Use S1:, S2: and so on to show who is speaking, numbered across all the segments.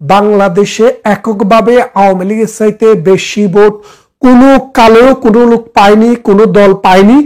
S1: বাংলাদেশে এককভাবে আওয়ামী লীগের চাইতে বেশি ভোট কোনো কালেও কোনো লোক পায়নি, কোনো দল পায়নি,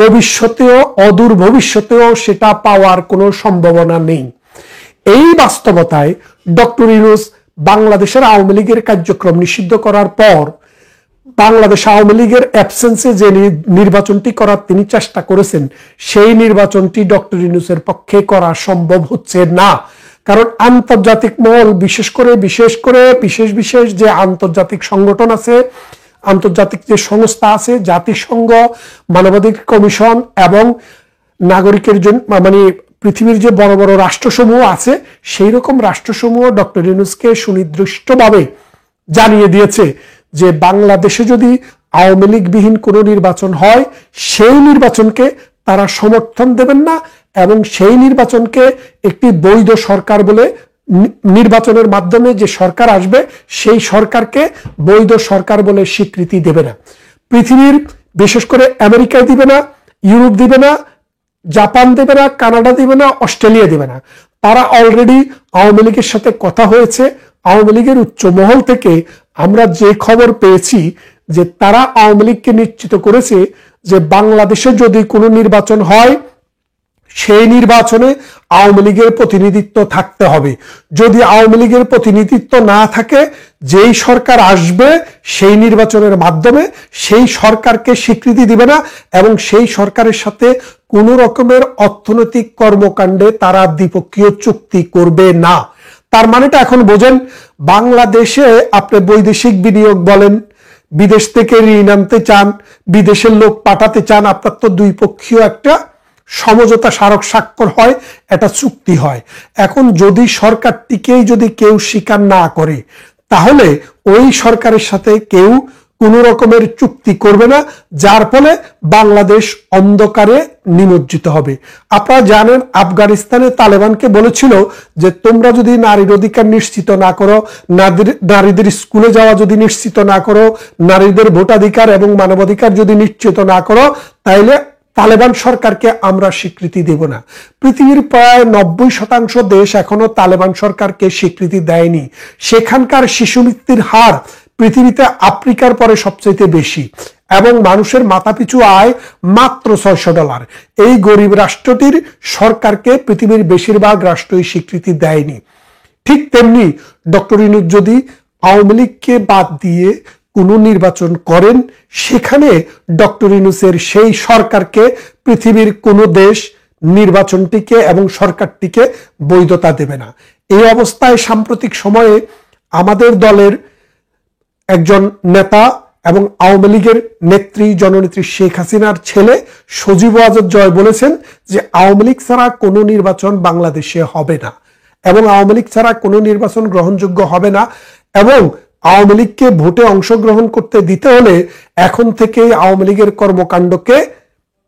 S1: ভবিষ্যতেও অদূর ভবিষ্যতেও সেটা পাওয়ার কোনো সম্ভাবনা নেই। এই বাস্তবতায় ডক্টর ইউনূস বাংলাদেশের আওয়ামী লীগের কার্যক্রম নিষিদ্ধ করার পর বাংলাদেশ আওয়ামী লীগের অ্যাবসেন্সে যে নির্বাচনটি করার তিনি চেষ্টা করেছেন, সেই নির্বাচনটি ডক্টর ইউনূসের পক্ষে করা সম্ভব হচ্ছে না। কারণ আন্তর্জাতিক মহল বিশেষ করে বিশেষ যে আন্তর্জাতিক সংগঠন আছে, আন্তর্জাতিক যে সংস্থা আছে, জাতিসংঘ, মানবাধিকার কমিশন এবং নাগরিকের জন্য মানে পৃথিবীর যে বড় বড় রাষ্ট্রসমূহ আছে, সেই রকম রাষ্ট্রসমূহ ডক্টর ইউনূসকে সুনির্দিষ্টভাবে জানিয়ে দিয়েছে যে বাংলাদেশে যদি আওয়ামী লীগবিহীন কোনো নির্বাচন হয়, সেই নির্বাচনকে তারা সমর্থন দেবেন না এবং সেই নির্বাচনকে একটি বৈধ সরকার বলে, নির্বাচনের মাধ্যমে যে সরকার আসবে সেই সরকারকে বৈধ সরকার বলে স্বীকৃতি দেবে না। পৃথিবীর বিশেষ করে আমেরিকায় দিবে না, ইউরোপ দিবে না, জাপান দেবে না, কানাডা দিবে না, অস্ট্রেলিয়া দিবে না। তারা অলরেডি আওয়ামী লীগের সাথে কথা হয়েছে। আওয়ামী লীগের উচ্চ মহল থেকে আমরা যে খবর পেয়েছি যে তারা আওয়ামী লীগকে নিশ্চিত করেছে যে বাংলাদেশে যদি কোনো নির্বাচন হয়, সেই নির্বাচনে আওয়ামী লীগের প্রতিনিধিত্ব থাকতে হবে। যদি আওয়ামী লীগের প্রতিনিধিত্ব না থাকে, যেই সরকার আসবে সেই নির্বাচনের মাধ্যমে সেই সরকারকে স্বীকৃতি দিবে না এবং সেই সরকারের সাথে কোনো রকমের অর্থনৈতিক কর্মকাণ্ডে তারা দ্বিপক্ষীয় চুক্তি করবে না। তার মানেটা এখন বোঝেন, বাংলাদেশে আপনি বৈদেশিক বিনিয়োগ বলেন, বিদেশ থেকে ঋণ আনতে চান, বিদেশের লোক পাঠাতে চান, আপনার তো দুই পক্ষীয় একটা সমঝোতা স্মারক স্বাক্ষর হয়, এটা চুক্তি হয়। এখন যদি সরকারটিকেই যদি কেউ স্বীকার না করে, তাহলে ওই সরকারের সাথে কেউ কোন রকমের চুক্তি করবে না, যার ফলে বাংলাদেশ অন্ধকারে নিমজ্জিত হবে। আপনারা জানেন, আফগানিস্তানে তালেবানকে বলেছিল যে তোমরা যদি নারীর অধিকার নিশ্চিত না করো, নারীদের স্কুলে যাওয়া যদি নিশ্চিত না করো, নারীদের ভোটাধিকার এবং মানবাধিকার যদি নিশ্চিত না করো, তাইলে তালেবান সরকারকে আমরা স্বীকৃতি দেব না। পৃথিবীর প্রায় 90% দেশ এখনো তালেবান সরকারকে স্বীকৃতি দেয়নি। সেখানকার শিশু মৃত্যুর হার পৃথিবীতে আফ্রিকার পরে সবচেয়ে বেশি এবং মানুষের মাথাপিছু আয় মাত্র $600। এই গরিব রাষ্ট্রটির সরকারকে পৃথিবীর বেশিরভাগ রাষ্ট্রই স্বীকৃতি দেয়নি। ঠিক তেমনি ডক্টর ইউনূস যদি আওয়ামী লীগকে বাদ দিয়ে কোনো নির্বাচন করেন, সেখানে ডক্টর ইউনূসের সেই সরকারকে পৃথিবীর কোনো দেশ নির্বাচনটিকে এবং সরকারটিকে বৈধতা দেবে না। এই অবস্থায় সাম্প্রতিক সময়ে আমাদের দলের একজন নেতা এবং আওয়ামী লীগের নেত্রী জননেত্রী শেখ হাসিনার ছেলে সজীব ওয়াজেদ জয় বলেছেন যে আওয়ামী লীগ ছাড়া কোনো নির্বাচন বাংলাদেশে হবে না এবং আওয়ামী লীগ ছাড়া কোনো নির্বাচন গ্রহণযোগ্য হবে না এবং আওয়ামী লীগকে ভোটে অংশগ্রহণ করতে দিতে হলে এখন থেকে আওয়ামী লীগের কর্মকাণ্ডকে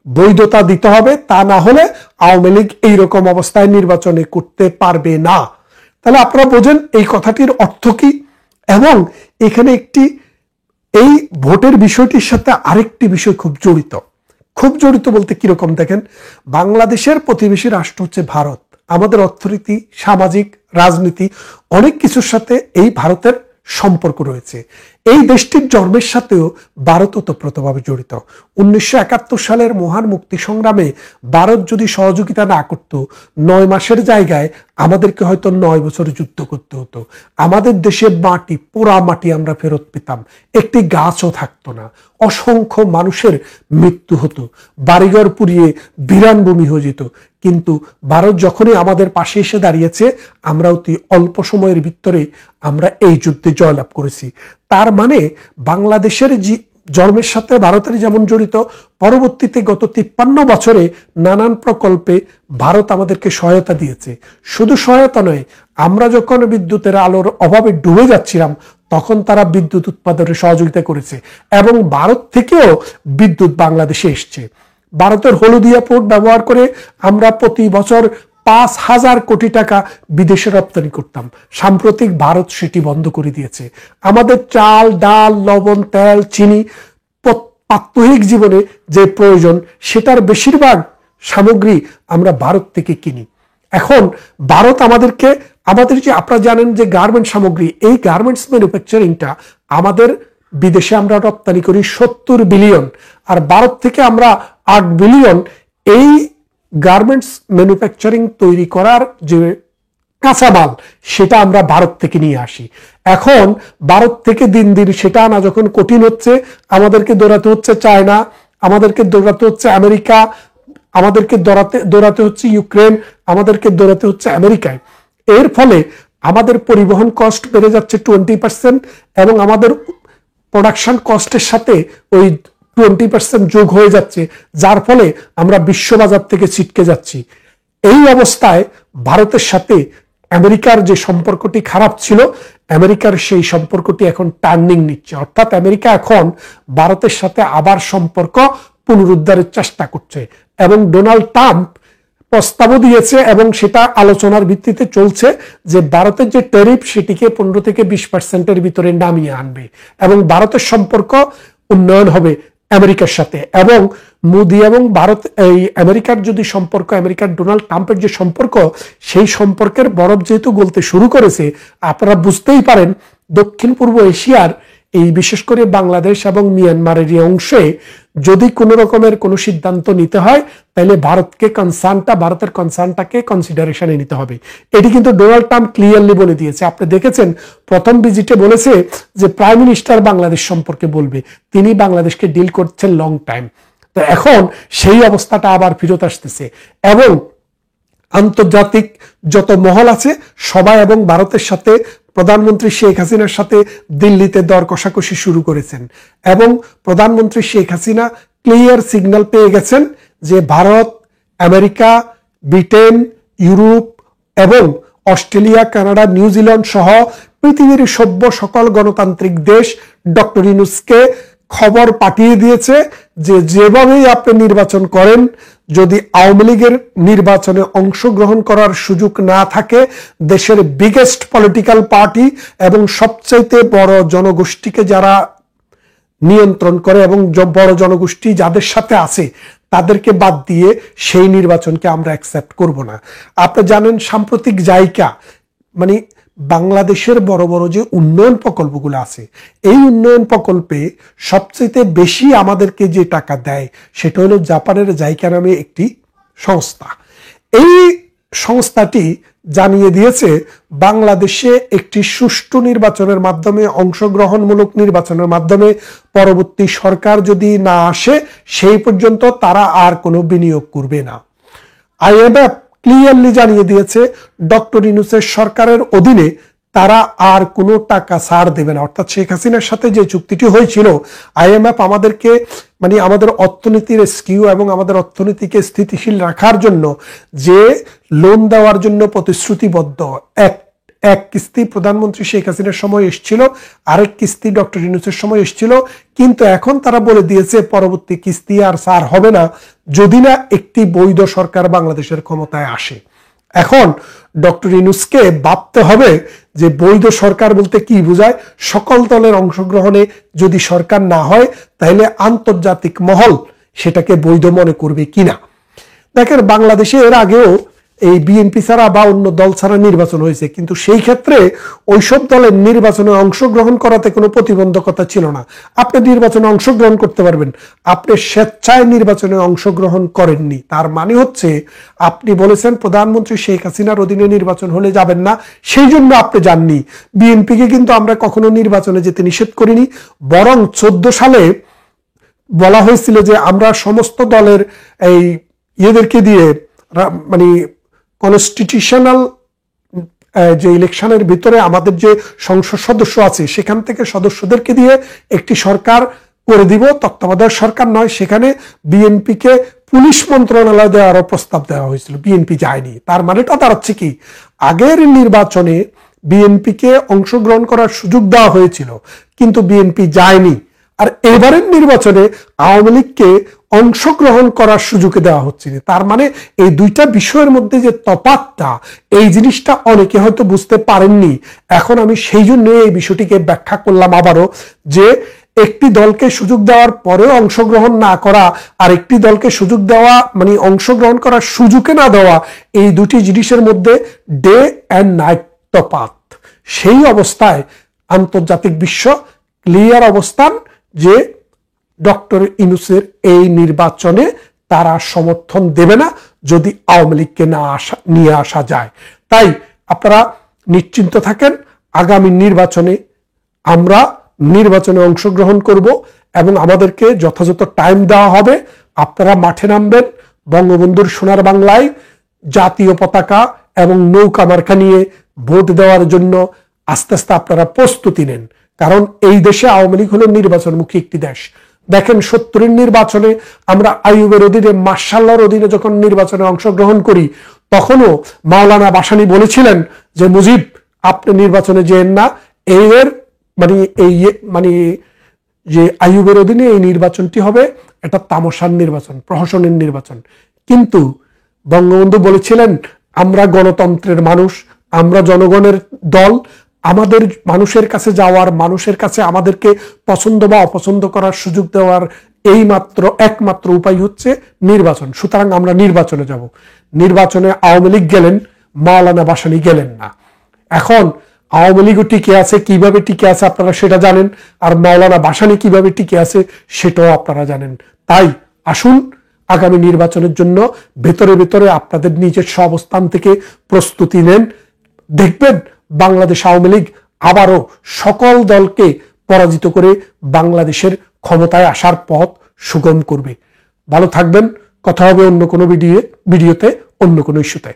S1: বৈধতা দিতে হবে, তা না হলে আওয়ামী লীগ এইরকম অবস্থায় নির্বাচনে করতে পারবে না। তাহলে আপনারা বোঝেন এই কথাটির অর্থ কি। এবং এখানে এই ভোটের বিষয়টির সাথে আরেকটি বিষয় খুব জড়িত বলতে কিরকম দেখেন, বাংলাদেশের প্রতিবেশী রাষ্ট্র হচ্ছে ভারত। আমাদের অর্থনীতি, সামাজিক, রাজনীতি অনেক কিছুর সাথে এই ভারতের সম্পর্ক রয়েছে। এই দেশটির জন্মের সাথেও ভারত ওতপ্রোতভাবে জড়িত। 1971 সালের মহান মুক্তি সংগ্রামে ভারত যদি সহযোগিতা না করত, 9 মাসের জায়গায় আমাদেরকে হয়তো 9 বছর যুদ্ধ করতে হতো। আমাদের দেশে মাটি, পোড়া মাটি আমরা ফেরত পেতাম, একটি গাছও থাকতো না, অসংখ্য মানুষের মৃত্যু হতো, বাড়িঘর পুড়িয়ে বিরান ভূমি হয়ে যেত। কিন্তু ভারত যখনই আমাদের পাশে এসে দাঁড়িয়েছে, আমরা অতি অল্প সময়ের ভিতরে আমরা এই যুদ্ধে জয়লাভ করেছি। তার মানে বাংলাদেশের জন্মের সাথে ভারতের যেমন জড়িত, পরবর্তীতে গত 53 বছরে নানান প্রকল্পে ভারত আমাদেরকে সহায়তা দিয়েছে। শুধু সহায়তা নয়, আমরা যখন বিদ্যুতের আলোর অভাবে ডুবে যাচ্ছিলাম, তখন তারা বিদ্যুৎ উৎপাদনে সহযোগিতা করেছে এবং ভারত থেকেও বিদ্যুৎ বাংলাদেশে এসছে। ভারতের হলদিয়া পোর্ট ব্যবহার করে আমরা প্রতি বছর 5,000 কোটি টাকা বিদেশে রপ্তানি করতাম। সাম্প্রতিক ভারত সেটি বন্ধ করে দিয়েছে। আমাদের চাল, ডাল, লবণ, তেল, চিনি প্রাত্যহিক জীবনে যে প্রয়োজন, সেটার বেশিরভাগ সামগ্রী আমরা ভারত থেকে কিনি। এখন ভারত আমাদেরকে আমাদের যে আপনারা জানেন যে গার্মেন্টস সামগ্রী, এই গার্মেন্টস ম্যানুফ্যাকচারিংটা আমাদের বিদেশে আমরা রপ্তানি করি 70 বিলিয়ন, আর ভারত থেকে আমরা 8 বিলিয়ন এই গার্মেন্টস ম্যানুফ্যাকচারিং তৈরি করার যে কাঁচামাল সেটা আমরা ভারত থেকে নিয়ে আসি। এখন ভারত থেকে দিন দিন সেটা আনা যখন কঠিন হচ্ছে, আমাদেরকে দৌড়াতে হচ্ছে চায়না, আমাদেরকে দৌড়াতে হচ্ছে আমেরিকা, আমাদেরকে দৌড়াতে হচ্ছে ইউক্রেন, আমাদেরকে দৌড়াতে হচ্ছে আমেরিকায়। এর ফলে আমাদের পরিবহন কস্ট বেড়ে যাচ্ছে 20% এবং আমাদের প্রোডাকশন কস্টের সাথে ওই 20% যোগ হয়ে যাচ্ছে, যার ফলে আমরা বিশ্ববাজার থেকে ছিটকে যাচ্ছি। এই অবস্থায় ভারতের সাথে আমেরিকার যে সম্পর্কটি খারাপ ছিল, আমেরিকার সেই সম্পর্কটি এখন টার্নিং নিচ্ছে, অর্থাৎ আমেরিকা এখন ভারতের সাথে আবার সম্পর্ক পুনরুদ্ধারের চেষ্টা করছে এবং ডোনাল্ড ট্রাম্প প্রস্তাবও দিয়েছে এবং সেটা আলোচনার ভিত্তিতে চলছে যে ভারতের যে ট্যারিফ সেটিকে 15 থেকে 20%-এর ভিতরে নামিয়ে আনবে এবং ভারতের সম্পর্ক উন্নয়ন হবে আমেরিকার সাথে। এবং মোদি এবং ভারত এই আমেরিকার যদি সম্পর্ক, আমেরিকার ডোনাল্ড ট্রাম্পের যে সম্পর্ক, সেই সম্পর্কের বরফ যেহেতু গলতে শুরু করেছে, আপনারা বুঝতেই পারেন দক্ষিণ পূর্ব এশিয়ার এই বিশেষ করে বাংলাদেশ এবং মিয়ানমারের এই অংশে যদি কোনো রকমের কোনো সিদ্ধান্ত নিতে হয় তাহলে ভারতের কনসার্নটাকে কনসিডারেশনে নিতে হবে। এটি কিন্তু ডোনাল্ড ট্রাম্প ক্লিয়ারলি বলে দিয়েছে। আপনি দেখেছেন প্রথম ভিজিটে বলেছে যে প্রাইম মিনিস্টার বাংলাদেশ সম্পর্কে বলবে, তিনি বাংলাদেশকে ডিল করছেন লং টাইম। তো এখন সেই অবস্থাটা আবার ফিরত আসতেছে এবং আন্তর্জাতিক যত মহল আছে সবাই এবং ভারতের সাথে প্রধানমন্ত্রী শেখ হাসিনার সাথে দিল্লিতে দর কষাকষি শুরু করেছেন এবং প্রধানমন্ত্রী শেখ হাসিনা ক্লিয়ার সিগন্যাল পেয়ে গেছেন যে ভারত, আমেরিকা, ব্রিটেন, ইউরোপ এবং অস্ট্রেলিয়া, কানাডা, নিউজিল্যান্ড সহ পৃথিবীর সভ্য সকল গণতান্ত্রিক দেশ ডক্টর ইউনূসকে খবর পাঠিয়ে দিয়েছে যে যেভাবেই আপনি নির্বাচন করেন, যদি আওয়ামী লীগের নির্বাচনে অংশগ্রহণ করার সুযোগ না থাকে, দেশের বিগেস্ট পলিটিক্যাল পার্টি এবং সবচাইতে বড় জনগোষ্ঠীকে যারা নিয়ন্ত্রণ করে এবং বড় জনগোষ্ঠী যাদের সাথে আছে তাদেরকে বাদ দিয়ে সেই নির্বাচনকে আমরা অ্যাকসেপ্ট করব না। আপনি জানেন সাম্প্রতিক জায়গা মানে বাংলাদেশের বড় বড় যে উন্নয়ন প্রকল্পগুলো আছে, এই উন্নয়ন প্রকল্পে সবচেয়ে বেশি আমাদেরকে যে টাকা দেয় সেটা হলো জাপানের জাইকা নামে একটি সংস্থা। এই সংস্থাটি জানিয়ে দিয়েছে বাংলাদেশে একটি সুষ্ঠু নির্বাচনের মাধ্যমে, অংশগ্রহণমূলক নির্বাচনের মাধ্যমে পরবর্তী সরকার যদি না আসে সেই পর্যন্ত তারা আর কোনো বিনিয়োগ করবে না। আইএমএফ ক্লিয়ারলি জানিয়ে দিয়েছে ডক্টর ইউনূসের সরকারের অধীনে তারা আর কোনো টাকা ছাড় দেবে না। অর্থাৎ শেখ হাসিনার সাথে যে চুক্তিটি হয়েছিল, আইএমএফ আমাদেরকে মানে আমাদের অর্থনীতির স্কিউ এবং আমাদের অর্থনীতিকে স্থিতিশীল রাখার জন্য যে লোন দেওয়ার জন্য প্রতিশ্রুতিবদ্ধ, এক কিস্তি প্রধানমন্ত্রী শেখ হাসিনার সময় এসেছিল, আরেক কিস্তি ডক্টর ইউনূসের সময় এসেছিল, কিন্তু এখন তারা বলে দিয়েছে পরবর্তী কিস্তি আর ছাড় হবে না যদি না একটি বৈধ সরকার বাংলাদেশের ক্ষমতায় আসে। এখন ডক্টর ইউনূসকে ভাবতে হবে যে বৈধ সরকার বলতে কি বোঝায়। সকল দলের অংশগ্রহণে যদি সরকার না হয় তাহলে আন্তর্জাতিক মহল সেটাকে বৈধ মনে করবে কিনা। দেখেন বাংলাদেশে এর আগেও এই বিএনপি ছাড়া বা অন্য দল ছাড়া নির্বাচন হয়েছে, কিন্তু সেই ক্ষেত্রে ওইসব দলের নির্বাচনে অংশগ্রহণ করাতে কোনো প্রতিবন্ধকতা ছিল না। আপনি নির্বাচনে অংশগ্রহণ করতে পারবেন, আপনি স্বেচ্ছায় নির্বাচনে অংশগ্রহণ করেননি, তার মানে হচ্ছে আপনি বলেছেন প্রধানমন্ত্রী শেখ হাসিনার অধীনে নির্বাচন হলে যাবেন না, সেই জন্য আপনি যাননি। বিএনপিকে কিন্তু আমরা কখনো নির্বাচনে যেতে নিষেধ করিনি, বরং 14 সালে বলা হয়েছিল যে আমরা সমস্ত দলের এই ইয়েদেরকে দিয়ে মানে কনস্টিটিউশনাল যে ইলেকশনের ভিতরে আমাদের যে সংসদ সদস্য আছে সেখান থেকে সদস্যদেরকে দিয়ে একটি সরকার করে দিব, তত্ত্বাবধায়ক সরকার নয়। সেখানে বিএনপিকে পুলিশ মন্ত্রণালয় দেওয়ারও প্রস্তাব দেওয়া হয়েছিল, বিএনপি যায়নি। তার মানেটা দাঁড়াচ্ছে কি, আগের নির্বাচনে বিএনপিকে অংশগ্রহণ করার সুযোগ দেওয়া হয়েছিল কিন্তু বিএনপি যায়নি, আর এবারের নির্বাচনে আওয়ামী লীগকে অংশগ্রহণ করার সুযোগ দেওয়া হচ্ছে না। তার মানে এই দুইটা বিষয়ের মধ্যে যে তফাৎটা, এই জিনিসটা অনেকে হয়তো বুঝতে পারেননি। এখন আমি সেই জন্য এই বিষয়টিকে ব্যাখ্যা করলাম আবারও, যে একটি দলকে সুযোগ দেওয়ার পরেও অংশগ্রহণ না করা আর একটি দলকে সুযোগ দেওয়া মানে অংশগ্রহণ করার সুযোগে না দেওয়া, এই দুটি জিনিসের মধ্যে ডে অ্যান্ড নাইট রক্তপাত। সেই অবস্থায় আন্তর্জাতিক বিশ্ব ক্লিয়ার অবস্থান যে ডক্টর ইউনূসের এই নির্বাচনে তারা সমর্থন দেবে না যদি আওয়ামী লীগকে নিয়ে আসা যায়। তাই আপনারা নিশ্চিন্ত থাকেন, আগামী নির্বাচনে আমরা নির্বাচনে অংশগ্রহণ করব এবং আমাদেরকে যথাযথ টাইম দেওয়া হবে। আপনারা মাঠে নামবেন, বঙ্গবন্ধুর সোনার বাংলায় জাতীয় পতাকা এবং নৌকা মার্কা নিয়ে ভোট দেওয়ার জন্য আস্তে আস্তে আপনারা প্রস্তুতি নেন। কারণ এই দেশে আওয়ামী লীগ হলো নির্বাচনমুখী একটি দেশ। দেখেন 70-এর নির্বাচনে আমরা আইয়ুবের অধীনে, মার্শাল্লাহর অধীনে যখন নির্বাচনে অংশগ্রহণ করি, তখনও মাওলানা ভাসানী বলেছিলেন যে মুজিব আপনি নির্বাচনে যেন না, এর মানে যে আইয়ুবের অধীনে এই নির্বাচনটি হবে এটা তামাশার নির্বাচন, প্রহসনের নির্বাচন। কিন্তু বঙ্গবন্ধু বলেছিলেন আমরা গণতন্ত্রের মানুষ, আমরা জনগণের দল, আমাদের মানুষের কাছে যাওয়ার, মানুষের কাছে আমাদেরকে পছন্দ বা অপছন্দ করার সুযোগ দেওয়ার একমাত্র উপায় হচ্ছে নির্বাচন। সুতরাং আমরা নির্বাচনে যাব। নির্বাচনে আওয়ামী লীগ গেলেন, মাওলানা ভাসানী গেলেন না। এখন আওয়ামী লীগও টিকে আছে, কিভাবে টিকে আছে আপনারা সেটা জানেন, আর মাওলানা ভাসানী কিভাবে টিকে আছে সেটাও আপনারা জানেন। তাই আসুন আগামী নির্বাচনের জন্য ভেতরে ভেতরে আপনাদের নিজস্ব অবস্থান থেকে প্রস্তুতি নেন। দেখবেন বাংলাদেশ আওয়ামী লীগ আবারও সকল দলকে পরাজিত করে বাংলাদেশের ক্ষমতায় আসার পথ সুগম করবে। ভালো থাকবেন, কথা হবে অন্য কোনো ভিডিওতে, অন্য কোনো ইস্যুতে।